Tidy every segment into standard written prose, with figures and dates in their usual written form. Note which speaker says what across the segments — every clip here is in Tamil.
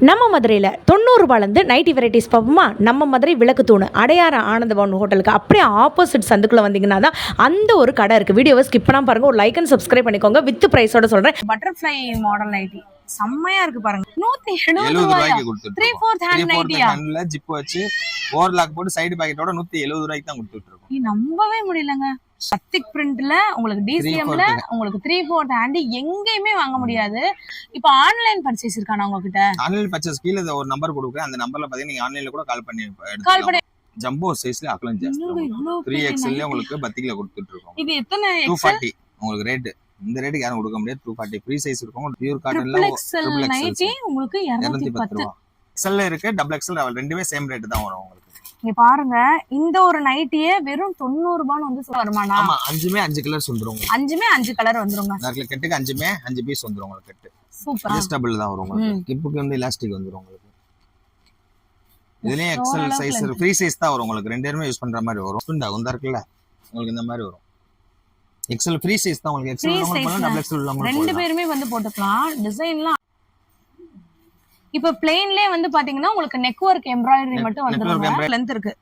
Speaker 1: நம்ம மதுரையில் 90 ரூபாயிலேருந்து நைட்டி வெரைட்டிஸ் பார்ப்போமா. நம்ம மதுரை விளக்கு தூணு அடையார ஆனந்தபவன் ஹோட்டலுக்கு அப்படியே ஆப்போசிட் சந்துக்குள்ளே வந்தீங்கன்னா தான் அந்த ஒரு கடை இருக்குது. வீடியோவை ஸ்கிப் பண்ணாமல் பாருங்கள். ஒரு லைக் அண்ட் சப்ஸ்கிரைப் பண்ணிக்கோங்க. வித் ப்ரைஸோட சொல்கிறேன்.
Speaker 2: பட்டர்ஃப்ளை மாடல் நைட்டி செம்மையா இருக்கு பாருங்க. 170 ரூபாய்க்கு கொடுத்துட்டு 3/4 ஹேண்ட் நைட்டியா ஹேண்ட்ல ஜிப் வச்சு ஓவர்லாக் போட்டு சைடு பாக்கெட்டோட 170 ரூபாய்க்கு தான் கொடுத்துட்டு இருக்கோம். நீ நம்பவே முடியலங்க. சத்திக் பிரிண்ட்ல உங்களுக்கு டிசிஎம்ல உங்களுக்கு 3/4 ஹேண்ட் எங்கேயுமே வாங்க முடியாது. இப்போ ஆன்லைன் பர்ச்சேஸ் இருக்கானா உங்ககிட்ட? ஆன்லைன் பர்ச்சேஸ் கீழ ஒரு நம்பர் கொடுக்குறேன். அந்த நம்பர்ல பாத்தீங்கன்னா நீங்க ஆன்லைன்ல கூட கால் பண்ணி ஜம்போ சைஸ்ல அக்லன் ஜாஸ்தி 3XL உங்களுக்கு பத்திக்கில கொடுத்துட்டு இருக்கோம். இது எத்தனை 240 உங்களுக்கு ரேட். இந்த ரேட்டுக்கு யாரும் கொடுக்க முடியாது. 240 ஃப்ரீ சைஸ் இருக்கும். பியூர் காட்டன்ல நைட்டி உங்களுக்கு 210 ரூபாய். எக்ஸ்எல் இருக்கு, டபுள் எக்ஸ்எல் ரெண்டுமே சேம் ரேட் தான் வரும் உங்களுக்கு. நீங்க பாருங்க, இந்த ஒரு நைட்டியே வெறும் 90 ரூபாய்னு வந்து வருமானா? ஆமா, அஞ்சுமே 5 கலர்ஸ் வந்துரும். அஞ்சுமே 5 கலர் வந்துருங்க. நார்ல கெட்டுக்கு அஞ்சுமே 5 பீஸ் வந்துரும் உங்களுக்கு. கெட்டு சூப்பர் அட்ஜஸ்டபிள் தான் வரும் உங்களுக்கு. கிப்புக்கு வந்து எலாஸ்டிக் வந்துரும் உங்களுக்கு. இதுலயே எக்ஸ்எல் சைஸ் ஃப்ரீ சைஸ் தான் வரும் உங்களுக்கு. ரெண்டு பேருமே யூஸ் பண்ற மாதிரி வரும். இந்த இருக்குல்ல உங்களுக்கு இந்த மாதிரி வரும். எக்ஸ்எல் ஃப்ரீ சைஸ் தான் உங்களுக்கு. எக்ஸ்எல் உள்ளவங்க டபுள் எக்ஸ்எல் உள்ளவங்க ரெண்டு பேருமே வந்து போட்டுக்கலாம். டிசைன்லாம் இப்ப பிளேன்லயே வந்து பாத்தீங்கன்னா உங்களுக்கு நெக் வொர்க் எம்ப்ராய்டரி மட்டும் வந்துரும். லெந்த் இருக்கு.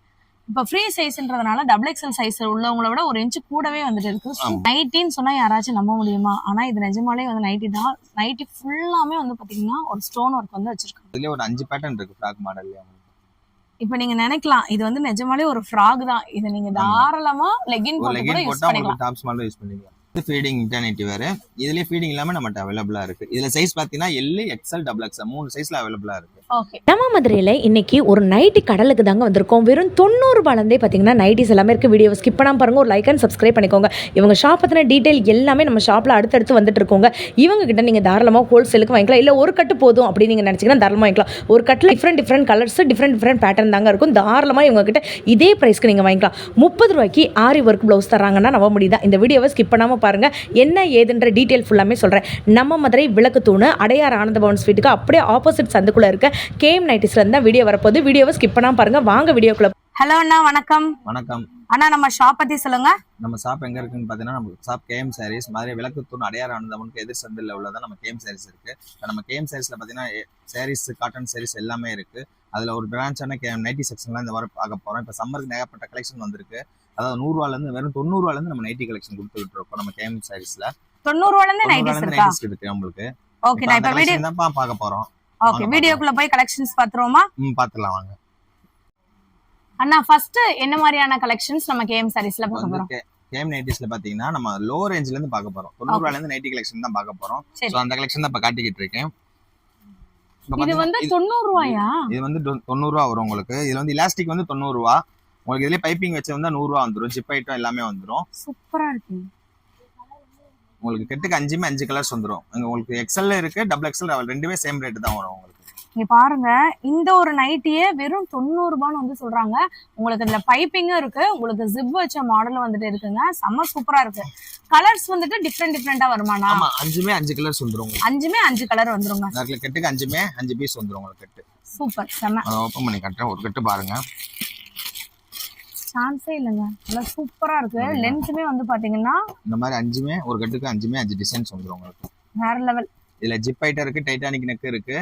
Speaker 2: இப்ப ஃப்ரீ சைஸ்ன்றதுனால டபுள் எக்ஸ்எல் சைஸ் உள்ளவங்கள விட ஒரு இன்ச் கூடவே வந்துட்டு இருக்கு. நைட்டின்னு சொன்னா யாராச்சும் நம்ப முடியுமா? ஆனா இது நிஜமாலே வந்து நைட்டி தான். நைட்டி ஃபுல்லாமே வந்து பாத்தீங்கன்னா ஒரு ஸ்டோன் ஒர்க் வந்து வச்சிருக்காங்க. இதுல ஒரு 5 பேட்டர்ன் இருக்கு ஃப்ராக் மாடல்ல. இப்ப நீங்க நினைக்கலாம் இது வந்து நிஜமாலே ஒரு ஃப்ராக் தான். இது நீங்க தாராளமா லெகின் போட்டு கூட யூஸ் பண்ணிக்கலாம். டாப்ஸ் மாதிரி யூஸ் பண்ணிக்கலாம். ஃபீடிங் இன்டர்நெட் வேற. இதுலயே ஃபீடிங் இல்லாம நம்மட்ட அவைலபிளா இருக்கு. இதுல சைஸ் பாத்தீங்கன்னா எல், எக்ஸ்எல், டபுள் எக்ஸ்எல் 3 சைஸ்ல அவைலபிளா இருக்கு.
Speaker 1: நம்ம மதுரையில் இன்னைக்கு ஒரு நைட்டி கடலுக்கு தாங்க வந்திருக்கோம். வெறும் 90 ரூபாயிலேருந்தே பார்த்தீங்கன்னா நைட்டிஸ் எல்லாமே இருக்குது. வீடியோவை ஸ்கிப் பண்ணாமல் பாருங்கள். ஒரு லைக் அண்ட் சப்ஸ்கிரைப் பண்ணிக்கோங்க. இவங்க ஷாப் பற்றின டீட்டெயில் எல்லாமே நம்ம ஷாப்பில் அடுத்தடுத்து வந்துட்டு இருக்கோங்க. இவங்க கிட்ட நீங்கள் தாராளமாக ஹோல்சேலுக்கு வாங்கிக்கலாம். இல்லை ஒரு கட்டு போதும் அப்படின்னு நீங்கள் நினச்சிங்கன்னா தாராளமாக வாங்கிக்கலாம். ஒரு கட்டில் டிஃப்ரெண்ட் கலர்ஸ் டிஃப்ரெண்ட் பேட்டர்ன் தாங்க இருக்கும். தாராளமாக இவங்க கிட்ட இதே ப்ரைஸ்க்கு நீங்கள் வாங்கிக்கலாம். 30 ரூபாய்க்கு ஆரி ஒர்க் ப்ளவுஸ் தராங்கன்னா நம்ப முடியுதா? இந்த வீடியோவை ஸ்கிப் பண்ணாமல் பாருங்கள். என்ன ஏதுன்ற டீட்டெயில் ஃபுல்லாமே சொல்கிறேன். நம்ம மதுரை விளக்கு தூணு அடையார் ஆனந்தபவன் ஸ்வீட்டுக்கு அப்படியே ஆப்போசிட் சந்துக்குள்ளே இருக்க கேஎம் நைட்டிஸ்ல இருந்தா வீடியோ வரப்போகுது. வீடியோவை ஸ்கிப் பண்ணாம பாருங்க. வாங்க வீடியோக்குள்ள. ஹலோ அண்ணா, வணக்கம்.
Speaker 2: வணக்கம்
Speaker 1: அண்ணா, நம்ம ஷாப் பத்தி சொல்லுங்க.
Speaker 2: நம்ம ஷாப் எங்க இருக்குன்னு பாத்தீங்கன்னா நம்ம ஷாப் கேஎம் சாரீஸ் மதுரை விளக்கு தூண் அடையார் ஆனந்தவனுக்கு எதிர் சந்தில் உள்ளதான் நம்ம கேஎம் சாரீஸ் இருக்கு. நம்ம கேஎம் சாரீஸ்ல பாத்தீங்கன்னா சாரீஸ், காட்டன் சாரீஸ் எல்லாமே இருக்கு. அதுல ஒரு பிரான்ச்சான கேஎம் நைட்டி செக்ஷன்லாம் இந்த வாரம் பார்க்க போறோம். இப்ப சம்மருக்கு ஏகப்பட்ட கலெக்ஷன் வந்திருக்கு. அதாவது 100 ரூபாயில இருந்து வெறும் 90 ரூபாயில இருந்து நம்ம நைட்டி கலெக்ஷன் கொடுத்துட்டு இருக்கோம். நம்ம கேஎம் சாரீஸ்ல
Speaker 1: 90 ரூபாயில இருந்து நைட்டிஸ்
Speaker 2: இருக்கு உங்களுக்கு.
Speaker 1: ஓகே, நான் இப்ப வீடியோ தான்
Speaker 2: பார்க்க போறோம்.
Speaker 1: ஓகே, வீடியோக்குள்ள போய் கலெக்ஷன்ஸ் பாத்துறோமா?
Speaker 2: பாத்துலாம் வாங்க.
Speaker 1: அண்ணா, ஃபர்ஸ்ட் என்ன மாதிரியான கலெக்ஷன்ஸ் நம்ம கேஎம் சாரீஸ்ல பார்க்க போறோம்?
Speaker 2: கேஎம் நைட்டிஸ்ல பாத்தீங்கன்னா நம்ம லோ ரேஞ்ச்ல இருந்து பார்க்க போறோம். 90 ரூபாயில இருந்து நைட்டி கலெக்ஷன் தான் பார்க்க போறோம். சோ அந்த கலெக்ஷன் தான் இப்ப காட்டிக்கிட்டு இருக்கேன்.
Speaker 1: இது வந்து 90 ரூபாயா?
Speaker 2: இது வந்து 90 ரூபாய் வரும் உங்களுக்கு. இதுல வந்து எலாஸ்டிக் வந்து 90 ரூபாய். உங்களுக்கு இதுலயே பைப்பிங் வச்சு வந்தா 100 ரூபாய் வந்துரும். ஜிப் ஐட்டம் எல்லாமே வந்துரும்.
Speaker 1: சூப்பரா இருக்கு.
Speaker 2: உங்களுக்கு கெட்டுக்கு 5 கலர்ஸ் வந்துரும். உங்களுக்கு எக்ஸ்எல் இருக்கு, டபுள் எக்ஸ்எல் ரெண்டுமே சேம் ரேட் தான் வரும் உங்களுக்கு.
Speaker 1: நீங்க பாருங்க, இந்த ஒரு நைட்டியே வெறும் 90 ரூபான்னு வந்து சொல்றாங்க. உங்களுக்கு இதுல பைப்பிங்கும் இருக்கு. உங்களுக்கு ஜிப் வச்ச மாடல் வந்துட்டு இருக்குங்க. செம்ம சூப்பரா இருக்கு. கலர்ஸ் வந்துட்டு டிஃப்ரெண்டா வருமானா?
Speaker 2: ஆமா, 5 கலர்ஸ் வந்துரும்.
Speaker 1: 5 கலர் வந்துருங்க.
Speaker 2: அதுல கெட்டுக்கு 5 பீஸ் வந்துரும் உங்களுக்கு. கெட்டு
Speaker 1: சூப்பர், செம்ம.
Speaker 2: ஓபன் பண்ணி காட்டுறேன். ஒரு கெட்டு பாருங்க.
Speaker 1: சான்ஸே இல்லங்க. நல்லா சூப்பரா இருக்கு. லென்த்துமே வந்து பாத்தீங்கன்னா
Speaker 2: இந்த மாதிரி 5 ஒரு கட்டுக்கு 5 டிசைன்ஸ் வந்துரும் உங்களுக்கு.
Speaker 1: வேற லெவல்.
Speaker 2: இதுல ஜிப் ஐட்டம் இருக்கு, டைட்டானிக் நெக் இருக்கு.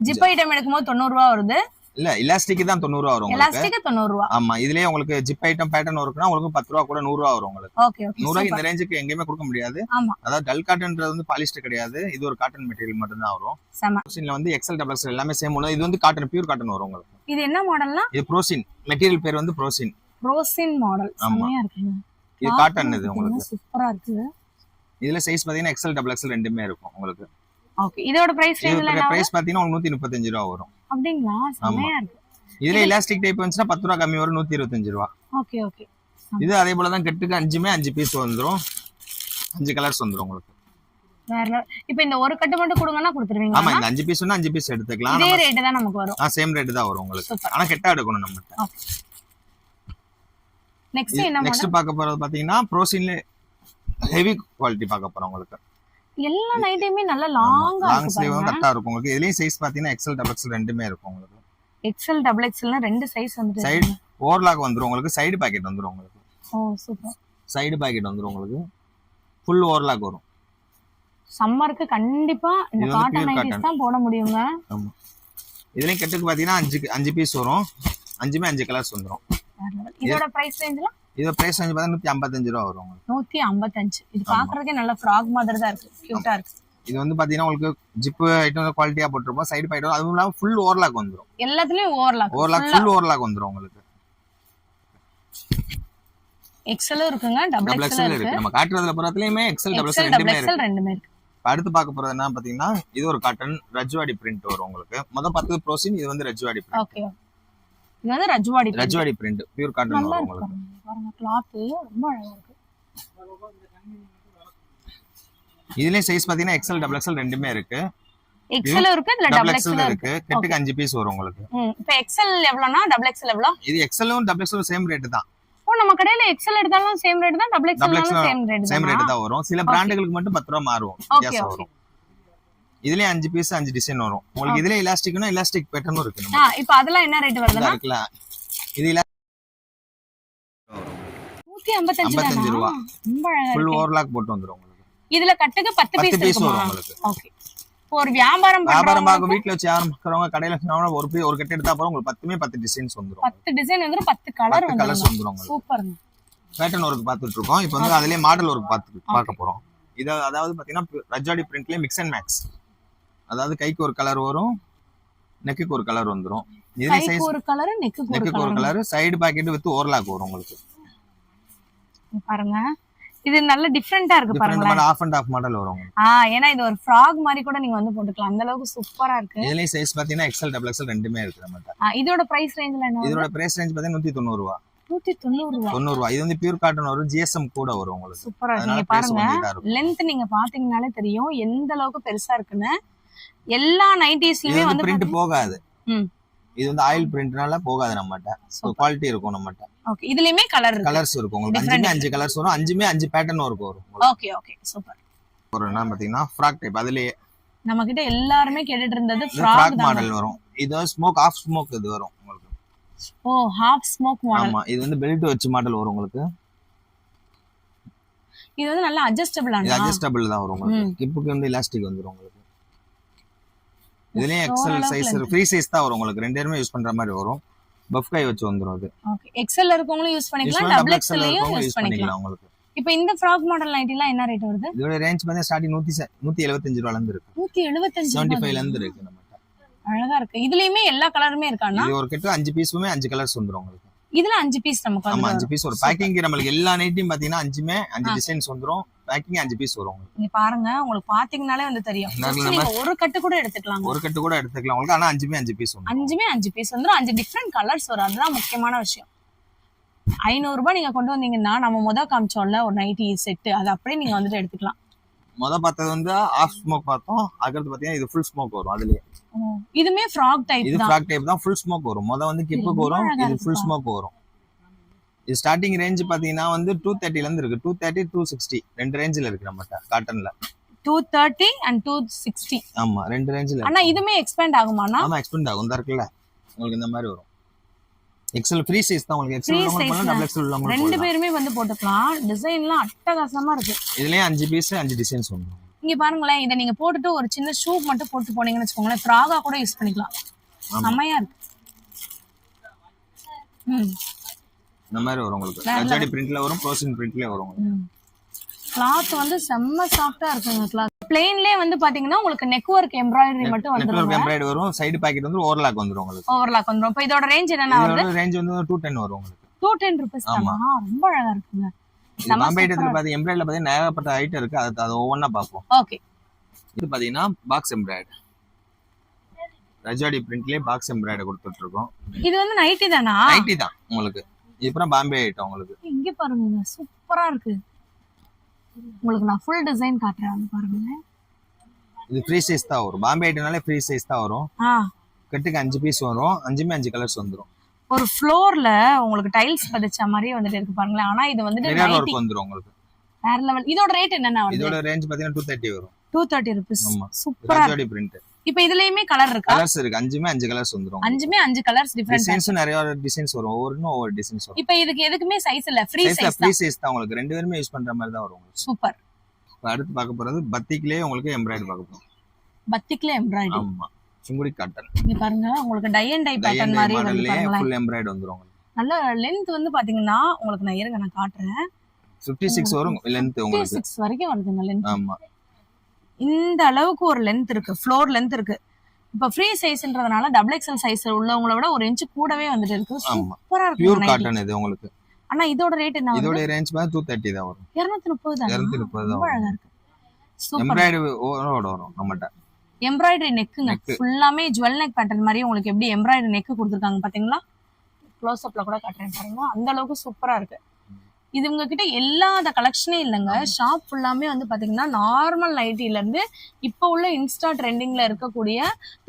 Speaker 1: ஜிப் ஐட்டம் எடுக்கும்போது 90 ரூபாய் வருது.
Speaker 2: இல்ல, எலாஸ்டிக் தான் 90 ரூபாய் வரும்.
Speaker 1: எலாஸ்டிக் 90 ரூபாய்.
Speaker 2: ஆமா, இதுலயே உங்களுக்கு ஜிப் ஐட்டம் பேட்டர்ன் இருக்குனா உங்களுக்கு 10 ரூபாய் கூட 100 ரூபாய் வரும் உங்களுக்கு.
Speaker 1: Okay okay.
Speaker 2: 100 ரூபாய் இந்த ரேஞ்சுக்கு எங்கேயுமே கொடுக்க முடியாது. அதாவது டல் காட்டன்ன்றது வந்து பாலிஸ்டர் கிடையாது. இது ஒரு காட்டன் மெட்டீரியல் மட்டும் தான் வரும். ப்ரோசின்ல வந்து எக்ஸ்எல், டபுள் எக்ஸ்எல் எல்லாமே சேம் உள்ளது. இது வந்து காட்டன், பியூர் காட்டன் வரும் உங்களுக்கு.
Speaker 1: இது என்ன மாடல்னா?
Speaker 2: இது ப்ரோசின். மெட்டீரியல் பேர் வந்து ப்ரோசின்.
Speaker 1: ப்ரோசின் மாடல். செமையா இருக்குங்க.
Speaker 2: இது காட்டன். இது உங்களுக்கு
Speaker 1: சூப்பரா இருக்கு.
Speaker 2: இதுல சைஸ் பாத்தீங்கன்னா எக்ஸ்எல், டபுள் எக்ஸ்எல் ரெண்டுமே இருக்கும் உங்களுக்கு.
Speaker 1: ஓகே, இதோட பிரைஸ் ரேஞ்ச்ல என்ன?
Speaker 2: பிரைஸ் பாத்தீங்கன்னா 135 ரூபாய் வரும்.
Speaker 1: அப்படிங்களா? செமையா இருக்கு.
Speaker 2: இதுல எலாஸ்டிக் டைப் வந்துச்சுனா 10 ரூபாய் கம்மி வரும். 125 ரூபாய்.
Speaker 1: Okay okay.
Speaker 2: இது அதே போல தான் கெட்டுக்கு 5 பீஸ் வந்துரும். 5 கலர்ஸ் வந்துரும் உங்களுக்கு.
Speaker 1: வேற இப்போ இந்த ஒரு கட்டு மட்டும் கொடுங்கனா கொடுத்துருவீங்க?
Speaker 2: ஆமா, இந்த 5 பீஸ்னா 5 பீஸ் எடுத்துக்கலாம்.
Speaker 1: இதே ரேட் தான் நமக்கு வரும்.
Speaker 2: சேம் ரேட் தான் வரும் உங்களுக்கு. ஆனா கெட்டா எடுக்கணும் நம்ம.
Speaker 1: ஓகே. நெக்ஸ்ட் என்ன மாடல்?
Speaker 2: நெக்ஸ்ட் பார்க்க போறது பாத்தீங்கன்னா ப்ரோசின்ல ஹெவி குவாலிட்டி பார்க்க போறோம் உங்களுக்கு.
Speaker 1: எல்லா நைட்டியுமே நல்ல லாங்கா
Speaker 2: லாங் ஸ்லீவும் கரெக்ட்டா இருக்கும் உங்களுக்கு. இதுலயே சைஸ் பாத்தீங்கன்னா எக்ஸ்எல், டபுள் எக்ஸ்எல் ரெண்டுமே இருக்கும் உங்களுக்கு.
Speaker 1: எக்ஸ்எல், டபுள் எக்ஸ்எல்னா ரெண்டு சைஸ் வந்துட்டு.
Speaker 2: சைடு ஓவர்லாக் வந்துரும் உங்களுக்கு. சைடு பாக்கெட் வந்துரும் உங்களுக்கு.
Speaker 1: ஓ சூப்பர்.
Speaker 2: சைடு பாக்கெட் வந்துரும் உங்களுக்கு. ஃபுல் ஓவர்லாக் வரும். சம்மருக்கு கண்டிப்பா இந்த காட்டன் நைட்டிஸ் தான் போட முடியுங்க.
Speaker 3: ஆமா. இதுலயும் கட்டுக்கு பாத்தீங்கன்னா 5 பீஸ் வரும். 5மே 5 கலர்ஸ் வந்துரும்.
Speaker 2: இதோட பிரைஸ் ரேஞ்ச்ல?
Speaker 3: இதோட பிரைஸ் ரேஞ்ச் பார்த்தா 155 ரூபாய் வரும்.
Speaker 2: 155. இது பாக்குறதுக்கே நல்ல ஃப்ராக் மாதிரி தான் இருக்கு. கியூட்டா இருக்கு.
Speaker 3: இது வந்து பாத்தீங்கன்னா உங்களுக்கு ஜிப் ஐட்டம் குவாலிட்டியா போட்டுருப்போம். சைடு பாக்கெட் அதுவும் இல்லாம ஃபுல் ஓவர்லாக் வந்துரும்.
Speaker 2: எல்லாத்துலயும் ஓவர்லாக்
Speaker 3: ஃபுல் ஓவர்லாக் வந்துரும் உங்களுக்கு.
Speaker 2: எக்ஸ்எல் இருக்குங்க, டபுள் எக்ஸ்எல் இருக்கு.
Speaker 3: நம்ம காட்டுறதுல பொறுத்தலயுமே எக்ஸ்எல் டபுள் எக்ஸ்எல் ரெண்டுமே இருக்கு. அடுத்து பார்க்க போறது என்ன பாத்தீங்கன்னா இது ஒரு காட்டன் ரஜ்வாடி பிரிண்ட் வரும் உங்களுக்கு. மொத 10 ப்ரோசின், இது வந்து ரஜ்வாடி பிரிண்ட்.
Speaker 2: ஓகே. இது வந்து ரஜ்வாடி
Speaker 3: பிரிண்ட் பியூர் காட்டன் வரும் உங்களுக்கு.
Speaker 2: பாருங்க கிளாத் ரொம்ப அழகா இருக்கு.
Speaker 3: இதுலயே சைஸ் பாத்தீங்கன்னா எக்ஸ்எல் டபுள் எக்ஸ்எல் ரெண்டுமே இருக்கு.
Speaker 2: எக்ஸ்எல் இருக்கு, இதுல டபுள் எக்ஸ்எல்
Speaker 3: இருக்கு. கட்டுக்கு 5 பீஸ் வரும் உங்களுக்கு.
Speaker 2: இப்போ எக்ஸ்எல் எவ்வளவுனா டபுள் எக்ஸ்எல் எவ்வளவு?
Speaker 3: இது எக்ஸ்எல்லும் டபுள் எக்ஸ்எல் சேம் ரேட் தான்.
Speaker 2: ஓ, நம்ம கடையில எக்ஸ்எல் எடுத்தாலும் சேம் ரேட் தான், டபுள் எக்ஸ்எல் சேம் ரேட்
Speaker 3: தான் வரும். சில பிராண்டுகளுக்கு மட்டும் 10 ரூபாய் மாறும், வித்தியாசம் வரும். இதுலயே 5 பீஸ் 5 டிசைன் வரும் உங்களுக்கு. இதுல எலாஸ்டிக்னா எலாஸ்டிக் பேட்டர்னும் இருக்கு.
Speaker 2: இப்போ அதெல்லாம் என்ன ரேட் வருதுன்னா
Speaker 3: இருக்குல, இது
Speaker 2: 155
Speaker 3: ரூபாய்.
Speaker 2: ரொம்ப அழகா
Speaker 3: ஃபுல் ஓவர்லாக் போட்டு வந்துரும் உங்களுக்கு.
Speaker 2: இதுல கட்டுக்கு 10 பீஸ்
Speaker 3: வரும் உங்களுக்கு.
Speaker 2: ஓகே. ஒரு வியாபாரம்
Speaker 3: பாக்க வீட்ல வச்சு ஆரம்பிக்கிறவங்க கடையில சொன்னா ஒரு கட்டு எடுத்தா போறோம் உங்களுக்கு 10மே 10 டிசைன்ஸ் வந்துரும்.
Speaker 2: 10 டிசைன் வந்துரும், 10 கலர்
Speaker 3: வந்துரும்.
Speaker 2: சூப்பர்ங்க.
Speaker 3: பேட்டர்ன் ஒர்க் பார்த்துட்டு இருக்கோம். இப்போ வந்து அதுலயே மாடல் ஒர்க் பார்க்க போறோம். இது அதாவது பாத்தீங்கன்னா ரஜ்வாடி பிரிண்ட்லயே மிக்ஸ் அண்ட் மேட்ச். அதாவது கைக்கு ஒரு கலர் வரும், நெக்குக்கு ஒரு கலர் வந்துரும். இதுல சைஸ்
Speaker 2: ஒரு கலர், நெக்குக்கு
Speaker 3: ஒரு colour, side packet with overlock வரும் உங்களுக்கு.
Speaker 2: பாருங்க இது நல்ல டிஃபரெண்டா இருக்கு பாருங்க.
Speaker 3: ஆஃப் அண்ட் ஆஃப் மாடல் வரும்.
Speaker 2: ஏன்னா இது ஒரு ஃப்ராக் மாதிரி கூட நீங்க வந்து போட்டுக்கலாம். அந்த அளவுக்கு சூப்பரா இருக்கு.
Speaker 3: இதுலயே சைஸ் பாத்தீங்கன்னா எக்ஸ்எல் டபுள் எக்ஸ்எல் ரெண்டுமே இருக்கு நம்மட்ட.
Speaker 2: இதோட பிரைஸ் ரேஞ்ச்ல என்ன?
Speaker 3: இதோட பிரைஸ் ரேஞ்ச் பாத்தீங்கன்னா 190 ரூபாய்.
Speaker 2: 190
Speaker 3: ரூபாய். இது வந்து பியூர் காட்டன் வரும், ஜிஎஸ்எம் கூட வரும் உங்களுக்கு.
Speaker 2: சூப்பரா இருக்கு. நீங்க பாருங்க லெந்த் நீங்க பாத்தீங்கனாலே தெரியும் எந்த அளவுக்கு பெருசா இருக்குன்னு. எல்லா நைட்டிஸ்லயுமே வந்து
Speaker 3: பிரிண்ட் போகாது. இது வந்து ஆயில் பிரிண்ட்னால போகாது நம்மட்ட. சோ குவாலிட்டி இருக்கும் நம்மட்ட.
Speaker 2: ஓகே. இதுலயுமே கலர்ஸ்
Speaker 3: இருக்கும் உங்களுக்கு. 5 கலர்ஸ் வரும். 5மே 5 பேட்டர்ன் ஒர்க் வரும்.
Speaker 2: Okay okay super.
Speaker 3: ஒரு என்ன பாத்தீங்கன்னா ஃப்ராக் டைப். அதுலயே
Speaker 2: நம்ம கிட்ட எல்லாரும் கேட்டிட்டு இருந்தது ஃப்ராக்
Speaker 3: மாடல் வரும். இது ஸ்மோக் ஆஃப் ஸ்மோக் இது வரும் உங்களுக்கு.
Speaker 2: ஓ, ஹாஃப் ஸ்மோக் மாடல்.
Speaker 3: ஆமா, இது வந்து பெல்ட் வச்சு மாடல் வரும் உங்களுக்கு.
Speaker 2: இது வந்து நல்ல அட்ஜஸ்டபிள் ஆன.
Speaker 3: இது அட்ஜஸ்டபிள் தான் வரும் உங்களுக்கு. கிப்புக்கு வந்து எலாஸ்டிக் வந்துரும் உங்களுக்கு. இதுலயே எக்ஸ்எல் சைஸ் ஃப்ரீ சைஸ் தான் வரும் உங்களுக்கு. ரெண்டு பேருமே யூஸ் பண்ற மாதிரி வரும். பஃப் கை வச்சு வந்துரும் அது.
Speaker 2: ஓகே. எக்ஸ்எல் இருக்கவங்களும் யூஸ் பண்ணிக்கலாம், டபுள் எக்ஸ்எல்லையும் யூஸ் பண்ணிக்கலாம் உங்களுக்கு. இப்போ இந்த ஃப்ராக் மாடல் நைட்டிலாம் என்ன ரேட் வருது?
Speaker 3: இதோட ரேஞ்ச் வந்து ஸ்டார்டிங் 175 ரூபாயில இருந்து இருக்கு.
Speaker 2: 175
Speaker 3: 75 ல இருந்து இருக்கு நம்மட்ட.
Speaker 2: அழகா இருக்கு. இதுலயுமே எல்லா கலருமே இருக்கானா?
Speaker 3: இது ஒரு கட்டு 5 பீஸுமே 5 கலர்ஸ் வந்துரும் உங்களுக்கு.
Speaker 2: இதுல 5 பீஸ் நமக்கு வந்து.
Speaker 3: ஆமா, 5 பீஸ் ஒரு பேக்கிங். நமக்கு எல்லா நைட்டியும் பாத்தீங்கன்னா 5மே 5 டிசைன்ஸ் வந்துரும். பேக்கிங் 5 பீஸ் வரும் உங்களுக்கு.
Speaker 2: நீங்க பாருங்க, உங்களுக்கு பாத்தீங்கனாலே வந்து தெரியும். நீங்க ஒரு கட்டு கூட எடுத்துக்கலாம்.
Speaker 3: உங்களுக்கு. ஆனா 5மே 5 பீஸ் வந்துரும்.
Speaker 2: 5மே 5 பீஸ் வந்துரும். 5 டிஃபரண்ட் கலர்ஸ் வரும். அதுதான் முக்கியமான விஷயம். 500 ரூபாய் நீங்க கொண்டு வந்தீங்கன்னா நம்ம காமிச்சோம்ல ஒரு நைட்டி செட், அது அப்படியே நீங்க வந்துட்டு எடுத்துக்கலாம்.
Speaker 3: பார்த்தது வந்து ஆஃப் ஸ்மோக் பார்த்தோம். அடுத்து பாத்தீங்கன்னா இது ஃபுல் ஸ்மோக் வரும். அதுலயே
Speaker 2: இதுமே ஃப்ராக் டைப் தான்.
Speaker 3: இது ஃப்ராக் டைப் தான். ஃபுல் ஸ்மோக் வரும். வந்து கிப்புக்கு வரும். இது ஃபுல் ஸ்மோக் வரும். இது ஸ்டார்டிங் ரேஞ்ச் பாத்தீங்கன்னா வந்து 230 ல இருந்து இருக்கு. 230 260 ரெண்டு ரேஞ்சில இருக்கு நம்மட்ட காட்டன்ல.
Speaker 2: 230 and 260.
Speaker 3: ஆமா, ரெண்டு ரேஞ்சில.
Speaker 2: ஆனா இதுமே எக்ஸ்பேண்ட் ஆகுமானா?
Speaker 3: ஆமா, எக்ஸ்பேண்ட் ஆகும். இந்த இருக்குல உங்களுக்கு இந்த மாதிரி வரும். எக்ஸ்எல் ஃப்ரீ சைஸ் தான் உங்களுக்கு. எக்ஸ்எல் உள்ளவங்க பண்ணலாம், டபுள் எக்ஸ்எல் உள்ளவங்க பண்ணலாம். ரெண்டு
Speaker 2: பேருமே வந்து போட்டுக்கலாம். டிசைன்லாம் அட்டகாசமா இருக்கு.
Speaker 3: இதுலயே 5 பீஸ் 5 டிசைன்ஸ் வந்துரும்.
Speaker 2: இங்க பாருங்களேன், இத நீங்க போட்டுட்டு ஒரு சின்ன ஷூ மட்டும் போட்டு போனீங்கன்னு வெச்சுக்கோங்களேன், ஃப்ராகா கூட யூஸ் பண்ணிக்கலாம். செமையா இருக்கு.
Speaker 3: இந்த மாதிரி வரும் உங்களுக்கு. ரஜ்வாடி பிரிண்ட்ல வரும், ப்ரோசின் பிரிண்ட்லயே வரும் உங்களுக்கு.
Speaker 2: கிளாத் வந்து செம்ம சாஃப்ட்டா இருக்குங்க. கிளாத் பிளேன்லயே வந்து பாத்தீங்கன்னா உங்களுக்கு நெக் வொர்க் எம்ப்ராய்டரி மட்டும் வந்துரும்.
Speaker 3: நெக் வொர்க் எம்ப்ராய்டரி வரும். சைடு பாக்கெட் வந்து ஓவர்லாக் வந்துரும் உங்களுக்கு.
Speaker 2: ஓவர்லாக் வந்துரும். இப்போ இதோட ரேஞ்ச் என்னன்னா வருது?
Speaker 3: இதோட ரேஞ்ச் வந்து 210 வரும் உங்களுக்கு.
Speaker 2: 210 ரூபீஸ் தான். ரொம்ப அழகா இருக்குங்க.
Speaker 3: பாம்பே ஐட்டத்துல பாத்தீங்க எம்ப்ராய்டரில பாத்தீங்கன்னா ஏகப்பட்ட ஐட்டம் இருக்கு. அது ஒவ்வொண்ணா பாப்போம்.
Speaker 2: ஓகே.
Speaker 3: இது பாத்தீங்கன்னா பாக்ஸ் எம்ப்ராய்டரி. ரஜ்வாடி பிரிண்ட்லயே பாக்ஸ் எம்ப்ராய்டரி கொடுத்துட்டு இருக்கோம்.
Speaker 2: இது வந்து நைட்டி தானா?
Speaker 3: நைட்டி தான் உங்களுக்கு. இப்போ பாம்பே ஐட்டம் உங்களுக்கு.
Speaker 2: இங்க பாருங்க, சூப்பரா இருக்கு. உங்களுக்கு நான் ஃபுல் டிசைன் காட்டுறேன் பாருங்க.
Speaker 3: இது ஃப்ரீ சைஸ் தான் வரும். பாம்பே ஐட்டம்னாலே ஃப்ரீ சைஸ் தான் வரும். கட்டுக்கு 5 பீஸ் வரும். 5மே 5 கலர்ஸ் வந்துரும். ஒரு
Speaker 2: ஃப்ளோர்ல உங்களுக்கு டைல்ஸ் பதிச்ச மாதிரியே வந்துட்டு இருக்கு பாருங்களேன். ஆனா இது வந்து
Speaker 3: நைட்டி வர்க் வந்துரும் உங்களுக்கு.
Speaker 2: வேற லெவல். இதோட ரேட் என்னன்னா வருது?
Speaker 3: இதோட ரேஞ்ச் பாத்தீங்கன்னா 230 வரும்.
Speaker 2: 230 ரூபீஸ்.
Speaker 3: சூப்பரா ரஜ்வாடி பிரிண்ட்.
Speaker 2: இப்போ இதுலயுமே கலர் இருக்கா?
Speaker 3: கலர்ஸ் இருக்கு. 5மே 5 கலர்ஸ் வந்துரும்.
Speaker 2: 5மே 5 கலர்ஸ் டிஃபரண்ட்
Speaker 3: டிசைன்ஸ் நிறைய டிசைன்ஸ் வரும். ஒவ்வொரு டிசைன்ஸ் வரும்.
Speaker 2: இப்போ இதுக்கு எதுக்குமே சைஸ் இல்ல, ஃப்ரீ சைஸ் தான்.
Speaker 3: ஃப்ரீ சைஸ் தான் உங்களுக்கு. ரெண்டு பேருமே யூஸ் பண்ற மாதிரி தான் வரும்.
Speaker 2: சூப்பர்.
Speaker 3: இப்போ அடுத்து பார்க்க போறது பத்திக்லயே உங்களுக்கு எம்ப்ராய்டரி பார்க்க போறோம்.
Speaker 2: பத்திக்ல எம்ப்ராய்டரி.
Speaker 3: ஆமா, சுங்குடி காட்டன்.
Speaker 2: இங்க பாருங்க உங்களுக்கு டை அண்ட் டை பேட்டர்ன் மாதிரி வந்து பாருங்க.
Speaker 3: ஃபுல் எம்ப்ராய்டரி வந்துரும் உங்களுக்கு.
Speaker 2: நல்ல லெந்த் வந்து பாத்தீங்கன்னா உங்களுக்கு நான் இருங்க நான் காட்டுறேன்.
Speaker 3: 56 வரும் லெந்த் உங்களுக்கு.
Speaker 2: 56 வரைக்கும் வருதுங்க லெந்த்.
Speaker 3: ஆமா,
Speaker 2: இந்த அளவுக்கு ஒரு லெந்த் இருக்கு, ஃப்ளோர் லெந்த் இருக்கு. இப்ப ஃப்ரீ சைஸ்ன்றதுனால டபுள் எக்ஸ்எல் சைஸ் உள்ளவங்கள விட ஒரு இன்ச் கூடவே வந்துட்டு இருக்கு. சூப்பரா இருக்கு.
Speaker 3: பியூர் காட்டன் இது உங்களுக்கு.
Speaker 2: ஆனா இதோட ரேட் என்ன?
Speaker 3: இதோட ரேஞ்ச் பாத்தா 230 தான் வரும்.
Speaker 2: 230 தான்.
Speaker 3: 230 தான்.
Speaker 2: அழகா இருக்கு. சூப்பர்.
Speaker 3: எம்ப்ராய்டரி ஓட வரும் நம்மட்ட.
Speaker 2: எம்ப்ராய்டரி நெக்குங்க. ஃபுல்லாமே ஜுவல் நெக் பேட்டர்ன் மாதிரி உங்களுக்கு எப்படி எம்ப்ராய்டரி நெக் கொடுத்திருக்காங்க பாத்தீங்களா? க்ளோஸ் அப்ல கூட காட்டுறேன் பாருங்க. அந்த அளவுக்கு சூப்பரா இருக்கு. இது உங்ககிட்ட எல்லாத கலெக்ஷனே இல்லைங்க. ஷாப் ஃபுல்லாமே வந்து பாத்தீங்கன்னா நார்மல் நைட்டில இருந்து இப்போ உள்ள இன்ஸ்டா ட்ரெண்டிங்ல இருக்கக்கூடிய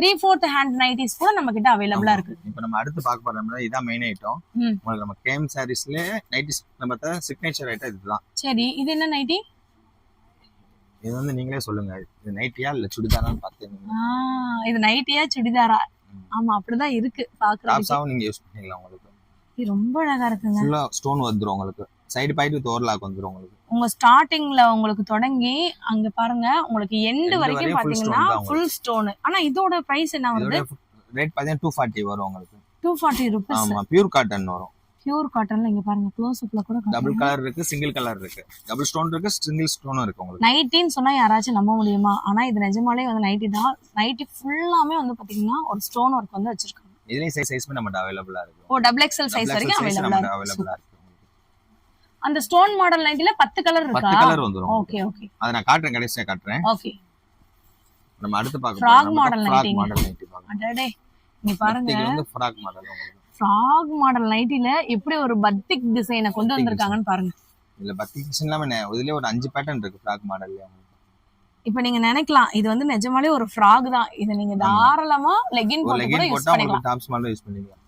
Speaker 2: 3/4 ஹேண்ட் நைட்டிஸ் கூட நம்ம கிட்ட அவைலபிளா இருக்கு.
Speaker 3: இப்போ நம்ம அடுத்து பார்க்க போறோம்னா இதான் மெயின் ஐட்டம். உங்களுக்கு நம்ம கேம் சாரீஸ்ல நைட்டிஸ் நம்ம சிக்னேச்சர் ஐட்டம் இதுதான்.
Speaker 2: சரி, இது என்ன நைட்டி?
Speaker 3: இது வந்து நீங்களே சொல்லுங்க, இது நைட்டியா இல்ல சுடிதாரான்னு பாத்தீங்க.
Speaker 2: இது நைட்டியா சுடிதாரா? ஆமா, அப்படிதான் இருக்கு பாக்குறதுக்கு.
Speaker 3: டாப்ஸாவும் நீங்க யூஸ் பண்ணிக்கலாம் உங்களுக்கு.
Speaker 2: இது ரொம்ப அழகா இருக்குங்க.
Speaker 3: ஃபுல்லா ஸ்டோன் வந்துரும் உங்களுக்கு. சைடு பாயிண்ட் வித் ஓவர்லாக் வந்துரும் உங்களுக்கு.
Speaker 2: உங்க ஸ்டார்டிங்ல உங்களுக்கு தொடங்கி அங்க பாருங்க உங்களுக்கு எண்ட் வரைக்கும் பாத்தீங்கன்னா ஃபுல் ஸ்டோன். ஆனா இதோட பிரைஸ் என்ன வருது?
Speaker 3: ரேட் பாத்தீங்கன்னா 240 வரும் உங்களுக்கு.
Speaker 2: 240 ரூபீஸ்.
Speaker 3: ஆமா, பியூர் காட்டன் வரும்.
Speaker 2: பியூர் காட்டன்ல இங்க பாருங்க க்ளோஸ் அப்ல கூட
Speaker 3: டபுள் கலர் இருக்கு, சிங்கிள் கலர் இருக்கு, டபுள் ஸ்டோன் இருக்கு, சிங்கிள் ஸ்டோனும் இருக்கு உங்களுக்கு.
Speaker 2: நைட்டின்னு சொன்னா யாராச்சும் நம்ப முடியுமா? ஆனா இது நிஜமாலே வந்து நைட்டி தான். நைட்டி ஃபுல்லாமே வந்து பாத்தீங்கன்னா ஒரு ஸ்டோன் ஒர்க் வந்து வச்சிருக்காங்க.
Speaker 3: இதுலயே சைஸ் நம்மட்ட அவேலபிளா இருக்கு.
Speaker 2: ஓ, டபுள் எக்ஸ்எல் சைஸ் வரைக்கும் அவேலபிளா இருக்கு. அந்த ஸ்டோன் மாடல் நைட்டில 10 கலர் இருக்கா?
Speaker 3: 10 கலர் வந்துரும்.
Speaker 2: Okay okay.
Speaker 3: அத நான் காட்றேன், கடைசியா காட்றேன்.
Speaker 2: ஓகே.
Speaker 3: நம்ம அடுத்து பார்க்க போறோம்.
Speaker 2: Frock model nightie.
Speaker 3: பாருங்க.
Speaker 2: அடடே, இங்க பாருங்க.
Speaker 3: இது வந்து ஃப்ராக் மாடல் உங்களுக்கு.
Speaker 2: ஃப்ராக் மாடல் நைட்டில எப்படி ஒரு பத்திக் டிசைனை கொண்டு வந்திருக்காங்கன்னு பாருங்க.
Speaker 3: இல்ல பத்திக் டிசைன் இல்லாம இதுலயே ஒரு 5 பேட்டர்ன் இருக்கு ஃப்ராக் மாடல்ல.
Speaker 2: இப்போ நீங்க நினைக்கலாம் இது வந்து நிஜமாலே ஒரு ஃப்ராக் தான். இத நீங்க தாராளமா லெகின் போட்டு கூட யூஸ் பண்ணிக்கலாம்.
Speaker 3: டாப்ஸ் மாதிரி யூஸ் பண்ணிக்கலாம்.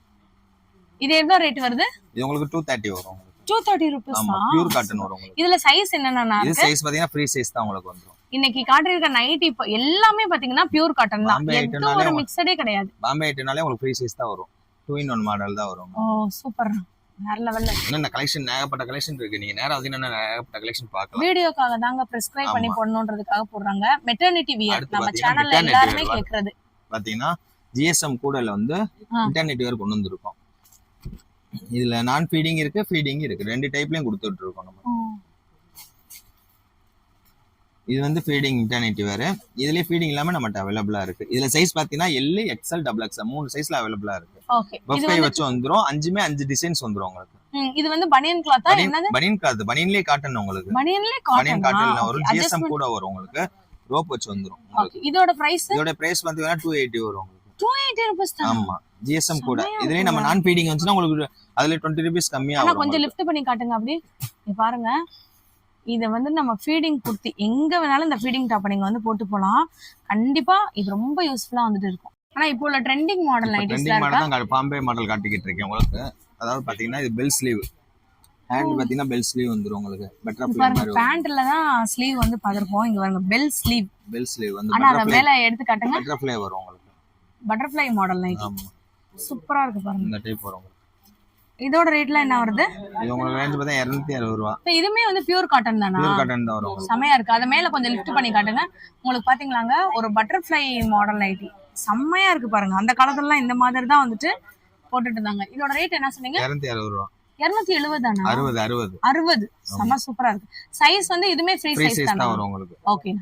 Speaker 2: இது எவ்வளவு ரேட் வருது?
Speaker 3: இது உங்களுக்கு 230 வரும்.
Speaker 2: 230 ரூபீஸ்
Speaker 3: ஆமா, பியூர் காட்டன் வரும் உங்களுக்கு.
Speaker 2: இதுல சைஸ் என்னன்னா
Speaker 3: இது சைஸ் பாத்தீங்கன்னா ஃப்ரீ சைஸ் தான் உங்களுக்கு வந்துரும்.
Speaker 2: இன்னைக்கு காட்டிருக்க நைட்டி இப்போ எல்லாமே பாத்தீங்கன்னா பியூர் காட்டன் தான். எந்த ஒரு மிக்ஸடே கிடையாது.
Speaker 3: பாம்பே ஐட்டம்னாலே உங்களுக்கு ஃப்ரீ சைஸ் தான் வரும். 2-in-1 மாடல் தான் வரும்.
Speaker 2: ஓ சூப்பர், வேற லெவல்ல.
Speaker 3: என்ன கலெக்ஷன், ஏகப்பட்ட கலெக்ஷன் இருக்கு. நீங்க நேரா வந்து ஏகப்பட்ட கலெக்ஷன் பார்க்கலாம்.
Speaker 2: வீடியோக்காக தாங்க பிரெஸ்கிரைப் பண்ணி போடணும்ன்றதுக்காக போடுறாங்க. மெட்டர்னிட்டி வியர் நம்ம சேனல்ல எல்லாரும் கேக்குறது.
Speaker 3: பாத்தீங்கன்னா ஜிஎஸ்எம் கூடல வந்து மெட்டர்னிட்டி வியர் கொண்டு வந்திருக்கோம். இதுல நான் ஃபீடிங் இருக்கு, ஃபீடிங் இருக்கு. ரெண்டு டைப்லயும் கொடுத்துட்டு இருக்கோம் நம்ம. இது வந்து ஃபீடிங் மெட்டர்னிட்டி வேற. இதுலயே ஃபீடிங் இல்லாம நம்மட்ட அவைலபிளா இருக்கு. இதுல சைஸ் பாத்தீங்கன்னா எல், எக்ஸ்எல், டபுள் எக்ஸ்எல் 3 சைஸ்ல அவைலபிளா இருக்கு.
Speaker 2: ஓகே.
Speaker 3: பஃபை வச்சு வந்துரும். 5 டிசைன்ஸ் வந்துரும் உங்களுக்கு.
Speaker 2: இது வந்து பனியன் கிளாத்தா? என்னது
Speaker 3: பனியன் கிளாத்? பனியன்லயே காட்டன் உங்களுக்கு.
Speaker 2: பனியன்லயே காட்டன்.
Speaker 3: பனியன் காட்டன்ல வரும். ஜிஎஸ்எம் கூட வரும் உங்களுக்கு. ரோப் வச்சு வந்துரும்.
Speaker 2: ஓகே. இதோட பிரைஸ்?
Speaker 3: இதோட பிரைஸ் பாத்தீங்கன்னா 280 வரும் உங்களுக்கு.
Speaker 2: 280 ரூபீஸ் தான்.
Speaker 3: ஆமா, ஜிஎஸ்எம் கூட. இதுலயே நம்ம நான் ஃபீடிங் வந்துச்சுனா உங்களுக்கு அதுல 20 ரூபீஸ் கம்மியா வரும்.
Speaker 2: கொஞ்சம் லிஃப்ட் பண்ணி காட்டுங்க அப்படி. நீ பாருங்க, இத வந்து நம்ம ஃபீடிங் குர்த்தி எங்க வேணாலும் இந்த ஃபீடிங் டாப் நீங்க வந்து போட்டு போலாம். கண்டிப்பா இது ரொம்ப யூஸ்ஃபுல்லா வந்துட்டு இருக்கும். ஆனா இப்போ உள்ள ட்ரெண்டிங் மாடல் நைட்டிஸ்ல
Speaker 3: இருக்கா? ட்ரெண்டிங் மாடல் பாம்பே மாடல் காட்டிக்கிட்டு இருக்கேன் உங்களுக்கு. அதாவது பாத்தீங்கன்னா இது பெல் ஸ்லீவ். ஹேண்ட் பாத்தீங்கன்னா பெல் ஸ்லீவ் வந்துரும் உங்களுக்கு. பட்டர்ஃப்ளை மாதிரி
Speaker 2: பேண்ட்ல தான் ஸ்லீவ் வந்து பாத்திருப்போம். இங்க பாருங்க பெல் ஸ்லீவ்.
Speaker 3: பெல் ஸ்லீவ் வந்து
Speaker 2: ஆனா அத மேல எடுத்து காட்டுங்க.
Speaker 3: பட்டர்ஃப்ளை வரும் உங்களுக்கு.
Speaker 2: Butterfly model nightie. ஆமா, சூப்பரா இருக்கு பாருங்க.
Speaker 3: இந்த டைப் வரும்.
Speaker 2: இதோட ரேட்ல என்ன வருது?
Speaker 3: இது உங்களுக்கு ரேஞ்ச் பார்த்தா 260 ரூபாய்.
Speaker 2: இதுமே வந்து பியூர் காட்டன் தானா?
Speaker 3: பியூர் காட்டன் தான் வரும்.
Speaker 2: செமையா இருக்கு. அத மேல கொஞ்சம் லிஃப்ட் பண்ணி காட்டுங்க. உங்களுக்கு பாத்தீங்களாங்க ஒரு பட்டர்ஃப்ளை மாடல் நைட்டி செமையா இருக்கு பாருங்க. அந்த காலத்துல இந்த மாதிரி தான் வந்துட்டு போட்டுட்டு இருந்தாங்க. இதோட ரேட் என்ன சொன்னீங்க?
Speaker 3: 260 ரூபாய்.
Speaker 2: 270 தானா?
Speaker 3: 60.
Speaker 2: செம சூப்பரா இருக்கு. சைஸ் வந்து இதுமே ஃப்ரீ சைஸ் தான்
Speaker 3: வரும் உங்களுக்கு.
Speaker 2: ஓகே.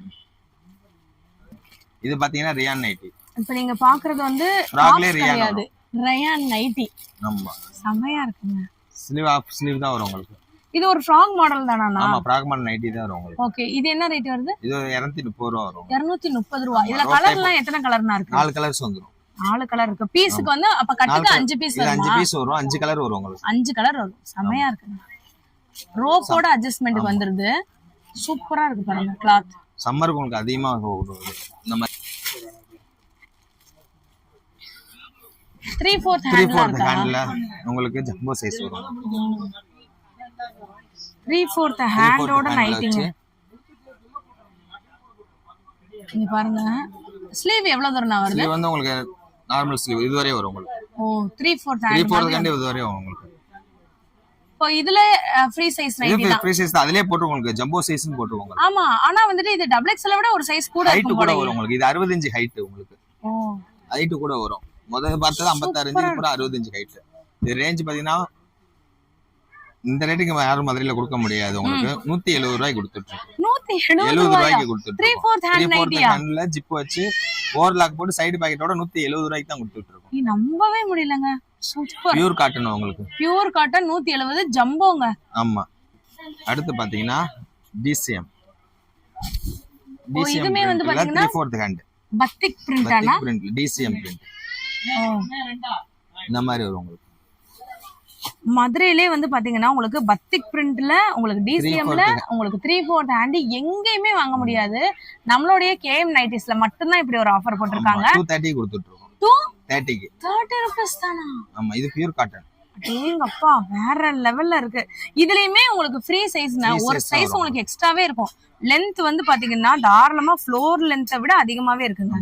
Speaker 3: இது பாத்தீங்கன்னா ரியான் நைட்டி.
Speaker 2: இப்போ நீங்க பாக்குறது வந்து
Speaker 3: ஃப்ராக்ல ரியான்.
Speaker 2: Rayon nightie.
Speaker 3: ஆமா,
Speaker 2: செமையா இருக்குங்க.
Speaker 3: ஸ்லீவ் ஆஃப் ஸ்லீவ் தான் வரும் உங்களுக்கு.
Speaker 2: இது ஒரு ஃப்ராக் மாடல் தானா?
Speaker 3: ஆமா, ஃப்ராக் மாடல் நைட்டி தான் வரும் உங்களுக்கு.
Speaker 2: ஓகே. இது என்ன ரேட் வருது?
Speaker 3: இது 230 ரூபாய் வரும்.
Speaker 2: 230 ரூபாய். இதுல கலர்லாம் எத்தனை கலர்னா இருக்கு?
Speaker 3: 4 கலர்ஸ் வந்துரும்.
Speaker 2: 4 கலர் இருக்கு. பீஸ்க்கு வந்து அப்ப கட்டுக்கு 5 பீஸ் வரும்.
Speaker 3: 5 பீஸ் வரும். 5 கலர் வரும் உங்களுக்கு.
Speaker 2: 5 கலர் வரும். செமையா இருக்குங்க. ரோப்போட அட்ஜஸ்ட்மென்ட் வந்துருது. சூப்பரா இருக்கு பாருங்க கிளாத்.
Speaker 3: சம்மருக்கு உங்களுக்கு அதிகமா போகுது. நம்ம
Speaker 2: 3/4 ஹேண்ட்ல
Speaker 3: உங்களுக்கு ஜம்போ சைஸ் வரும்.
Speaker 2: 3/4 ஹேண்டோட நைட்டிங்க. இங்க பாருங்க ஸ்லீவ் எவ்வளவு தூரம் வருது?
Speaker 3: ஸ்லீவ் வந்து உங்களுக்கு நார்மல் ஸ்லீவ் இதுவரை வரும் உங்களுக்கு.
Speaker 2: ஓ 3/4 ஹேண்ட்.
Speaker 3: 3/4 கண்டி இதுவரை வரும் உங்களுக்கு.
Speaker 2: இப்போ இதுல ஃப்ரீ சைஸ் நைட்டி தான்.
Speaker 3: ஃப்ரீ சைஸ் தான், அதுலயே போட்டு உங்களுக்கு ஜம்போ சைஸ்னு போட்டுருவாங்க.
Speaker 2: ஆமா, ஆனா வந்துட்டு இது டபுள் எக்ஸ்எல் விட ஒரு சைஸ் கூட
Speaker 3: ஹைட் கூட வரும் உங்களுக்கு. இது 60 இன்ச் ஹைட் உங்களுக்கு. ஹைட் கூட வரும். முதல்ல பார்த்தது 56 இன்ச், கூட 60 இன்ச் ஹைட். இது ரேஞ்ச் பாத்தீங்கன்னா இந்த ரேட்டுக்கு யாரும் மதுரையில கொடுக்க முடியாது உங்களுக்கு. 170 ரூபாய்க்கு கொடுத்துட்டு 170 ரூபாய்க்கு கொடுத்துட்டு
Speaker 2: 3/4 ஹேண்ட் நைட்டியா?
Speaker 3: ஹேண்ட்ல ஜிப் வச்சு ஓவர்லாக் போட்டு சைடு பாக்கெட்டோட 170 ரூபாய்க்கு தான் கொடுத்துட்டு இருக்கோம்.
Speaker 2: நம்பவே முடியலங்க. சூப்பர்.
Speaker 3: பியூர் காட்டன் உங்களுக்கு.
Speaker 2: பியூர் காட்டன் 170 ஜம்போங்க.
Speaker 3: ஆமா. அடுத்து பாத்தீங்கன்னா டிசிஎம்.
Speaker 2: இதுமே வந்து பாத்தீங்கன்னா
Speaker 3: 3/4 ஹேண்ட்
Speaker 2: பத்திக் பிரிண்டானா?
Speaker 3: Print, DCM print. இந்த மாதிரி வரும் உங்களுக்கு.
Speaker 2: மதுரையிலே வந்து பாத்தீங்கன்னா உங்களுக்கு பத்திக் பிரிண்ட்ல உங்களுக்கு டிசிஎம்ல உங்களுக்கு 3/4 ஹேண்ட் எங்கேயுமே வாங்க முடியாது. நம்மளுடைய கேஎம் நைட்டிஸ்ல மட்டும்தான் இப்படி ஒரு ஆஃபர் போட்டிருக்காங்க.
Speaker 3: 230 கொடுத்துட்டு இருக்கோம். 230க்கு
Speaker 2: 30 ரூபீஸ் தானா?
Speaker 3: ஆமா, இது பியூர் காட்டன்.
Speaker 2: ஏங்கப்பா, வேற லெவல்ல இருக்கு. இதுலயுமே உங்களுக்கு ஃப்ரீ சைஸ்னா ஒரு சைஸ் உங்களுக்கு எக்ஸ்ட்ராவே இருக்கும். லென்த் வந்து பாத்தீங்கன்னா தாராளமா ஃப்ளோர் லென்த்தை விட அதிகமாவே இருக்குங்க.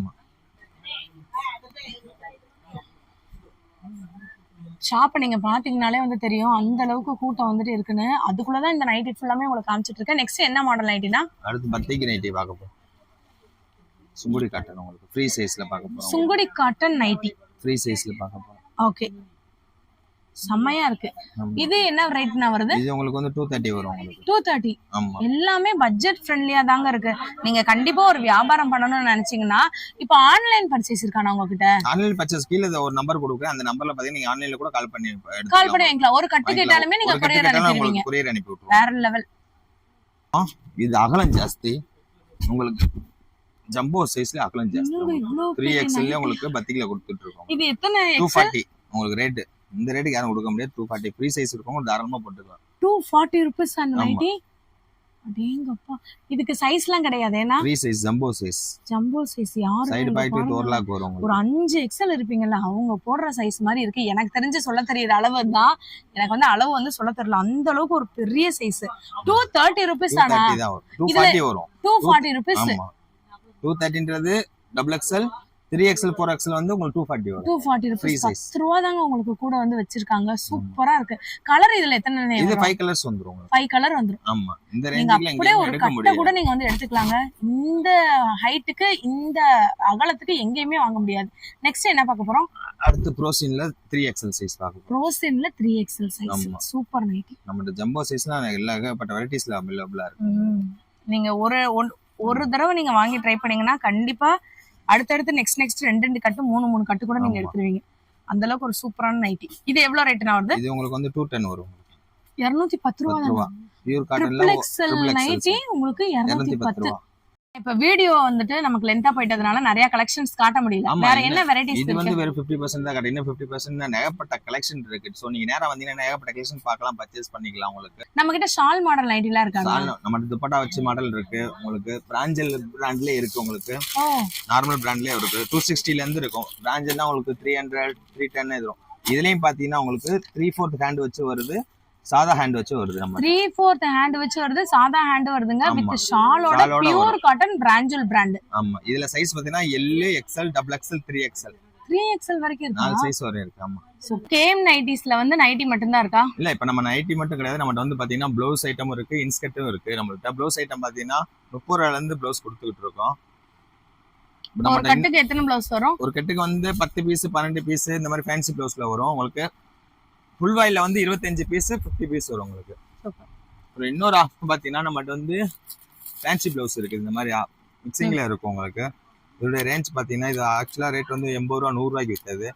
Speaker 2: ஷாப்பை நீங்க பாத்தீங்கன்னாலே வந்து தெரியும் அந்த அளவுக்கு கூட்டம் வந்துட்டு இருக்குன்னு. அதுக்குள்ளதான் இந்த நைட்டி ஃபுல்லாமே உங்களுக்கு காமிச்சிட்டு இருக்கேன். நெக்ஸ்ட் என்ன மாடல் நைட்டினா?
Speaker 3: அடுத்து பத்திக் நைட்டி பார்க்க போறோம். சுங்குடி காட்டன் உங்களுக்கு ஃப்ரீ சைஸ்ல பார்க்க போறோம்.
Speaker 2: சுங்குடி காட்டன் நைட்டி
Speaker 3: ஃப்ரீ சைஸ்ல பார்க்க போறோம்.
Speaker 2: ஓகே, செம்மையா இருக்கு. இது என்ன ரேட்னா வருது?
Speaker 3: இது உங்களுக்கு வந்து 230 வரும் உங்களுக்கு.
Speaker 2: 230.
Speaker 3: ஆமா,
Speaker 2: எல்லாமே பட்ஜெட் ஃப்ரெண்ட்லியா தாங்க இருக்கு. நீங்க கண்டிப்பா ஒரு வியாபாரம் பண்ணணும்னு நினைச்சீங்கன்னா இப்போ ஆன்லைன் பர்ச்சேஸ் இருக்கானா உங்ககிட்ட? ஆன்லைன்
Speaker 3: பர்ச்சேஸ் கீழ ஒரு நம்பர் கொடுக்குறேன். அந்த நம்பர்ல பாத்தீங்கன்னா நீங்க ஆன்லைன்ல கூட கால் பண்ணி
Speaker 2: வாங்கிக்கலாம். ஒரு கட்டு கேட்டாலுமே நீங்க கொரியர் அனுப்பிடுவீங்க.
Speaker 3: கொரியர் அனுப்பி விட்டுருவோம்.
Speaker 2: வேற லெவல்.
Speaker 3: இது அகலம் ஜாஸ்தி உங்களுக்கு. ஜம்போ சைஸ்ல அகலம் ஜாஸ்தி. 3XL உங்களுக்கு பத்திக்ல கொடுத்துட்டு இருக்கோம்.
Speaker 2: இது எத்தனை?
Speaker 3: 240 உங்களுக்கு ரேட். இந்த ரேட்டுக்கு யாரும் கொடுக்க முடியாது. 240 ஃப்ரீ சைஸ் இருக்கவங்க தாராளமா போட்டுக்கலாம்.
Speaker 2: 240 ரூபீஸ் அந்த நைட்டி. அடேங்கப்பா, இதுக்கு சைஸ்லாம் கிடையாது. ஏனா
Speaker 3: free size jumbo size.
Speaker 2: Jumbo size யாரு
Speaker 3: சைடு பாக்கெட் ஓவர்லாக் வரும்.
Speaker 2: ஒரு 5 எக்ஸ்எல் இருப்பீங்கல்ல, அவங்க போடுற சைஸ் மாதிரி இருக்கு. எனக்கு தெரிஞ்சு சொல்ல தெரியுற அளவு தான். எனக்கு வந்து அளவு வந்து சொல்ல தெரியல. அந்த அளவுக்கு ஒரு பெரிய சைஸ். 230 ரூபீஸ் தானா?
Speaker 3: 240 வரும்.
Speaker 2: 240 ரூபீஸ்.
Speaker 3: ஆமா, 230ன்றது டபுள் எக்ஸ்எல். 3XL 4XL வந்து உங்களுக்கு 240 வரும்.
Speaker 2: 240 ரூபீஸ். 10 ரூபா தாங்க உங்களுக்கு கூட வந்து வச்சிருக்காங்க. சூப்பரா இருக்கு. கலர் இதுல எத்தனை?
Speaker 3: இது 5 கலர்ஸ் வந்துரும்.
Speaker 2: 5 கலர் வந்துரும்.
Speaker 3: ஆமா, இந்த ரேஞ்சில
Speaker 2: எங்க ஒரு கட்ட கூட நீங்க வந்து எடுத்துக்கலாங்க. இந்த ஹைட்டுக்கு இந்த அகலத்துக்கு எங்கேயுமே வாங்க முடியாது. நெக்ஸ்ட் என்ன பார்க்க போறோம்?
Speaker 3: அடுத்து ப்ரோசின்ல 3XL சைஸ் பார்க்க போறோம்.
Speaker 2: ப்ரோசின்ல 3XL சைஸ். Super nighty.
Speaker 3: நம்ம ஜம்போ சைஸ்னா எல்லா பட்ட வெரைட்டிஸ்ல அவேலபிளா இருக்கு.
Speaker 2: நீங்க ஒரு தடவை நீங்க வாங்கி ட்ரை பண்ணீங்கன்னா கண்டிப்பா அடுத்தடுத்து நெக்ஸ்ட் 2 கட்டு 3 கட்டு கூட நீங்க எடுத்துருவீங்க. அந்த அளவுக்கு ஒரு சூப்பரான நைட்டி. இது எவ்வளவு ரேட்னா வருது?
Speaker 3: இது உங்களுக்கு வந்து 210 வரும்.
Speaker 2: 210 ரூபாய்.
Speaker 3: பியூர் காட்டன்ல
Speaker 2: XL நைட்டி உங்களுக்கு 210 ரூபாய். இப்ப வீடியோ வந்துட்டு நமக்கு லென்த்தா போயிட்டதுனால நிறைய கலெக்ஷன்ஸ் காட்ட முடியல. வேற என்ன வெரைட்டிஸ்
Speaker 3: இருக்கு? இது வந்து வெறும் 50% தான் காட்டு. இன்னும் 50% தான் ஏகப்பட்ட கலெக்ஷன் இருக்கு. சோ நீங்க நேரா வந்தீங்கன்னா ஏகப்பட்ட கலெக்ஷன் பார்க்கலாம், பர்ச்சேஸ் பண்ணிக்கலாம். உங்களுக்கு
Speaker 2: நம்ம கிட்ட ஷால் மாடல் நைட்டிலாம் இருக்காங்க.
Speaker 3: நம்ம துப்பட்டா வச்சு மாடல் இருக்கு. உங்களுக்கு பிராஞ்சல் இருக்கு. உங்களுக்கு நார்மல் பிராண்ட்லயே இருக்கு. 260 ல இருந்து இருக்கும். பிராஞ்சல்னா உங்களுக்கு 300 310 இருக்கும். இதுலயும் பாத்தீங்கன்னா உங்களுக்கு 3/4 ஹேண்ட் வச்சு வருது, சாதா ஹேண்ட் வச்சு வருது. நம்ம
Speaker 2: 3/4 ஹேண்ட் வச்சு வருது, சாதா ஹேண்ட் வருதுங்க. வித் ஷாலோட பியூர் காட்டன் பிராஞ்சல் பிராண்ட்.
Speaker 3: ஆமா, இதுல சைஸ் பாத்தீங்கன்னா L, XL, XXL, 3XL.
Speaker 2: 3XL வரைக்கும் இருக்கு.
Speaker 3: 4 சைஸ் வரை இருக்கு. ஆமா.
Speaker 2: சோ கேம் நைட்டிஸ்ல வந்து நைட்டி மட்டும் தான் இருக்கா?
Speaker 3: இல்ல, இப்ப நம்ம நைட்டி மட்டும் கிடையாது. நம்மட்ட வந்து பாத்தீங்கன்னா ப்ளவுஸ் ஐட்டமும் இருக்கு, இன்ஸ்கர்ட்டும் இருக்கு. நம்மள்ட்ட ப்ளவுஸ் ஐட்டம் பாத்தீங்கன்னா 30 ரூபாயில இருந்து ப்ளவுஸ் கொடுத்துட்டு இருக்கோம்.
Speaker 2: ஒரு கட்டுக்கு எத்தனை ப்ளவுஸ் வரும்? ஒரு
Speaker 3: கட்டுக்கு வந்து 10 பீஸ் 12 பீஸ் இந்த மாதிரி ஃபேன்சி ப்ளவுஸ்ல வரும். உங்களுக்கு ஃபுல் வாயில வந்து 25 பீஸ் 50 பீஸ் வரும் உங்களுக்கு. ஒரு இன்னொரு ஆஃப் பாத்தீங்கன்னா நம்மகிட்ட வந்து ஃபேன்சி ப்ளவுஸ் இருக்கு. இந்த மாதிரி மிக்சிங்ல இருக்கும் உங்களுக்கு. இதோட ரேஞ்ச் பாத்தீங்கன்னா இது ஆக்சுவலா ரேட் வந்து 80 ரூபா 100 ரூபாய்க்கு விற்காது.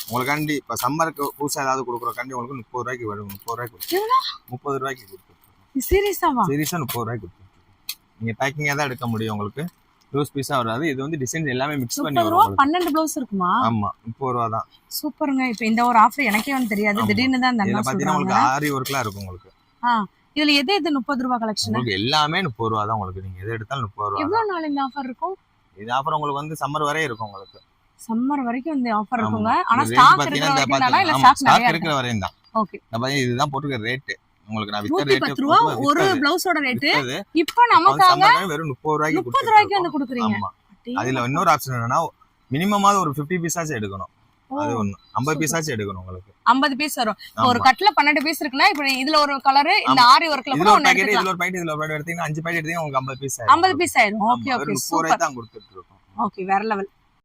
Speaker 3: உங்களுக்காண்டி இப்ப சம்மருக்கு புதுசா ஏதாவது கொடுக்குறக்காண்டி உங்களுக்கு 30 ரூபாய்க்கு வரும். 30 ரூபாய்க்கு 30 ரூபாய்க்கு கொடுத்துருக்கோம். சீரியஸா 30 ரூபாய்க்கு கொடுத்துருக்கோம். நீங்க பேக்கிங்கா தான் எடுக்க முடியும். உங்களுக்கு ப்ளவுஸ் பீஸா வராது. இது வந்து டிசைன் எல்லாமே மிக்ஸ் பண்ணி வரும்.
Speaker 2: 12 ப்ளவுஸ் இருக்குமா?
Speaker 3: ஆமா, 30 ரூபா தான்.
Speaker 2: சூப்பருங்க. இப்போ இந்த ஒரு ஆஃபர் எனக்கே வந்து தெரியாது. திடீர்னு தான் அந்த அண்ணா
Speaker 3: பாத்தீங்கன்னா உங்களுக்கு ஆரி வர்க்லாம் இருக்கும் உங்களுக்கு.
Speaker 2: இதுல எது 30 ரூபாய் கலெக்ஷன்?
Speaker 3: உங்களுக்கு எல்லாமே 30 ரூபா தான். உங்களுக்கு நீங்க எது எடுத்தாலும் 30 ரூபா.
Speaker 2: எவ்வளவு நாள் இந்த ஆஃபர் இருக்கும்?
Speaker 3: இந்த ஆஃபர் உங்களுக்கு வந்து சம்மர் வரை இருக்கும். உங்களுக்கு
Speaker 2: சம்மர் வரைக்கும் இந்த ஆஃபர் இருக்குங்க. ஆனா ஸ்டாக் இருக்கிற வரைக்கும் தானா இல்ல ஸ்டாக்
Speaker 3: இருக்கிற வரையும் தான்? ஓகே. நம்ம இதுதான் போட்டுக்க ரேட். உங்களுக்கு நான் வித்த ரேட்
Speaker 2: 10 ரூபாய் ஒரு ப்ளவுஸோட ரேட். இப்போ நமக்காக
Speaker 3: வெறும் 30 ரூபாய்க்கு
Speaker 2: 30 ரூபாய்க்கு வந்து கொடுக்குறீங்க.
Speaker 3: அதுல இன்னொரு ஆப்ஷன் என்னன்னா மினிமமாவது ஒரு 50 பீஸாச்சும் எடுக்கணும். அது ஒண்ணு 50 பீஸ் ஆச்சு எடுக்கணும் உங்களுக்கு
Speaker 2: 50 பீஸ் வரும். இப்போ ஒரு கட்ல 12 பீஸ் இருக்குன்னா இப்ப இதுல ஒரு கலர் இந்த ஆரி ஒர்க்ல கூட
Speaker 3: இதுல ஒரு
Speaker 2: ஒன்னு
Speaker 3: பாக்கெட்
Speaker 2: எடுத்துக்கலாம்.
Speaker 3: இதுல ஒரு பாக்கெட் இதுல ஒரு பாக்கெட் எடுத்தீங்கன்னா 5 பாக்கெட் எடுத்தீங்கன்னா உங்களுக்கு 50 பீஸ் ஆயிடும்.
Speaker 2: 50 பீஸ் ஆயிடும். Okay okay
Speaker 3: 30
Speaker 2: super.
Speaker 3: ரூபாய் தான் கொடுத்துட்டு இருக்கோம்.
Speaker 2: ஓகே வேற லெவல்.